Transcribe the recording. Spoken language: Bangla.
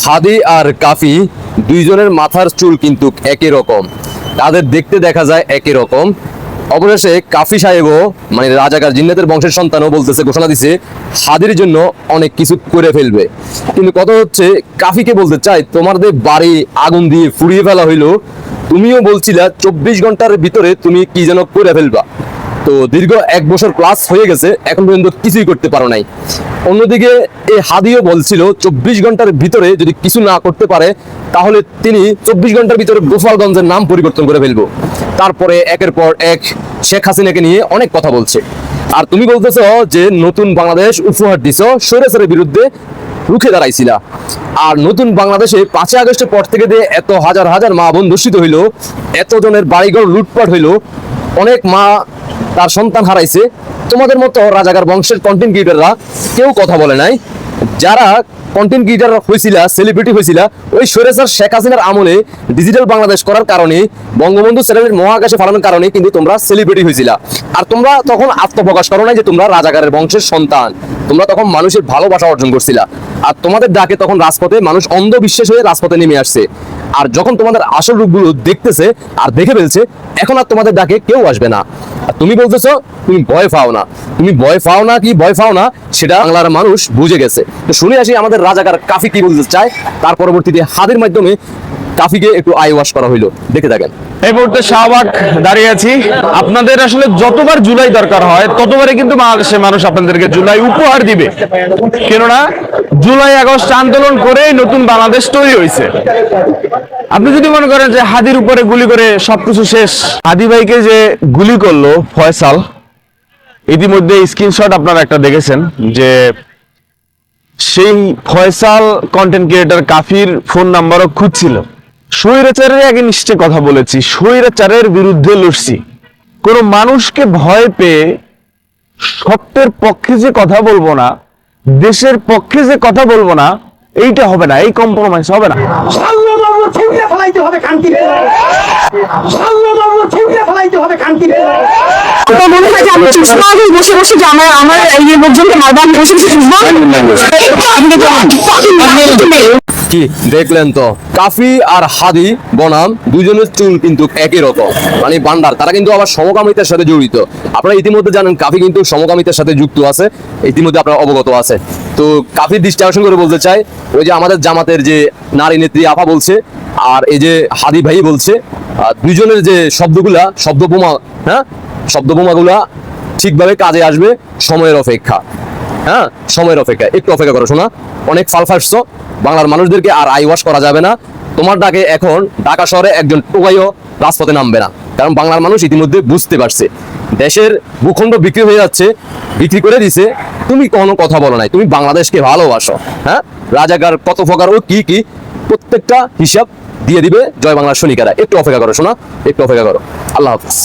হাদি আর কাফি দুইজনের মাথার চুল কিন্তু একই রকম, তাদের দেখতে দেখা যায় একই রকম। অবশেষে কাফি সাহেবও মানে রাজাকার জিন্নাতের বংশের সন্তানও বলতেছে, ঘোষণা দিছে হাদির জন্য অনেক কিছু করে ফেলবে। কিন্তু কথা হচ্ছে কাফিকে বলতে চাই, তোমাদের বাড়ি আগুন দিয়ে ফুরিয়ে ফেলা হইলো, তুমিও বলছিলা 24 ঘন্টার ভিতরে তুমি কি যেন করে ফেলবা। তো দীর্ঘ 1 বছর প্লাস হয়ে গেছে, এখন পর্যন্ত কিছুই করতে পারো নাই। অন্যদিকে এই হাদিও বলছিল 24 ঘন্টার ভিতরে যদি কিছু না করতে পারে তাহলে তিনি 24 ঘন্টার ভিতরে গোপালগঞ্জের নাম পরিবর্তন করে ফেলবো। তারপরে একের পর এক শেখ হাসিনাকে নিয়ে অনেক কথা বলছে। আর তুমি বলতেছ যে নতুন বাংলাদেশ উপহার দিছ, স্বৈরাচারের বিরুদ্ধে রুখে দাঁড়াইছিলা। আর নতুন বাংলাদেশে 5 আগস্টের পর থেকে দিয়ে এত হাজার হাজার মা বোন দূষিত হইলো, এতজনের বাড়িঘর লুটপাট হইলো, অনেক মা তার সন্তান হারাইছে। তোমাদের মতো রাজাকার বংশের কন্টেন্ট ক্রিয়েটররা কেউ কথা বলে নাই। যারা কন্টেন্ট ক্রিয়েটর হয়েছিল, সেলিব্রিটি হয়েছিল, ওই স্বৈরাচার শেখ হাসিনার আমলে ডিজিটাল বাংলাদেশ করার কারণে, বঙ্গবন্ধু স্যাটেলাইট মহাকাশে ফালানোর কারণে কিন্তু তোমরা সেলিব্রিটি হয়েছিল। আর তোমরা তখন আত্মপ্রকাশ করো নাই যে তোমরা রাজাকারের বংশের সন্তান। তোমরা তখন মানুষের ভালোবাসা অর্জন করছিলা। আর তোমাদের ডাকে তখন রাজপথে মানুষ অন্ধবিশ্বাস হয়ে রাজপথে নেমে আসছে। আর যখন তোমাদের আসল রূপগুলো দেখতেছে আর দেখে ফেলছে, এখন আর তোমাদের ডাকে কেউ আসবে না। আর তুমি বলতেছো তুমি ভয় পাও না। তুমি ভয় পাও না কি ভয় পাও না সেটা বাংলার মানুষ বুঝে গেছে। তো শুনে আসি আমাদের রাজাকার কাফি কি বলতে চায়, তার পরবর্তীতে হাদির মাধ্যমে কাফিকে একটু আই ওয়াশ করা হইলো, দেখে থাকেন। এই মুহূর্তে শাহবাগ দাঁড়িয়ে আছি। আপনাদের আসলে যতবার জুলাই দরকার হয় ততবারই কিন্তু বাংলাদেশের মানুষ আপনাদেরকে জুলাই উপহার দিবে, কেননা জুলাই আগস্ট আন্দোলন করে নতুন বাংলাদেশ তৈরি হয়েছে। আপনি যদি মনে করেন যে হাদির উপরে গুলি করে সবকিছু শেষ, হাদি ভাইকে যে গুলি করলো ফয়সাল, ইতিমধ্যে স্ক্রিনশট আপনারা একটা দেখেছেন যে সেই ফয়সাল কন্টেন্ট ক্রিয়েটর কাফির ফোন নাম্বারও খুঁজছিল। স্বৈরাচারের আগে নিশ্চয় কথা বলেছি, স্বৈরাচারের বিরুদ্ধে লড়ছি। কোন মানুষকে ভয় পেয়ে সত্যের পক্ষে যে কথা বলবো না, দেশের পক্ষে যে কথা বলবো না, এইটা হবে না, এই কম্প্রোমাইজ হবে না। মনে হয় যে আমি চুষবো, আমি বসে বসে যে আমার ইয়ে লোকজনকে মারবো, আমি বসে বসে চুষবো। কি দেখলেন তো, কাফি আর হাদি বনাম দুজনের চুল কিন্তু একই রকম, মানে বান্ডার। তারা কিন্তু আবার সমকামিতার সাথে জড়িত। আপনারা ইতিমধ্যে জানেন কাফি কিন্তু সমকামিতার সাথে যুক্ত আছে, ইতিমধ্যে আপনারা অবগত আছে। তো কাফির দৃষ্টি আকর্ষণ করে বলতে চাই, ওই যে আমাদের জামাতের যে নারী নেত্রী আপা বলছে, আর এই যে হাদি ভাই বলছে, দুইজনের যে শব্দগুলা, শব্দ বোমা, হ্যাঁ, শব্দ বোমাগুলা ঠিকভাবে কাজে আসবে। সময়ের অপেক্ষা, হ্যাঁ, সময়ের অপেক্ষা, একটু অপেক্ষা করো শোনা। অনেক ফাল ফাটছো, বাংলার মানুষদেরকে আর আই ওয়াশ করা যাবে না। তোমার ডাকে এখন ঢাকা শহরে একজন টোকাইও রাজপথে নামবে না, কারণ বাংলার মানুষ ইতিমধ্যে বুঝতে পারছে দেশের ভূখণ্ড বিক্রি হয়ে যাচ্ছে, বিক্রি করে দিছে। তুমি কোনো কথা বলো নাই, তুমি বাংলাদেশকে ভালোবাসো। হ্যাঁ, রাজাকার কত প্রকার ও কি কি প্রত্যেকটা হিসাব দিয়ে দিবে জয় বাংলার সৈনিকেরা। একটু অপেক্ষা করো শোনা, একটু অপেক্ষা করো। আল্লাহ হাফিজ।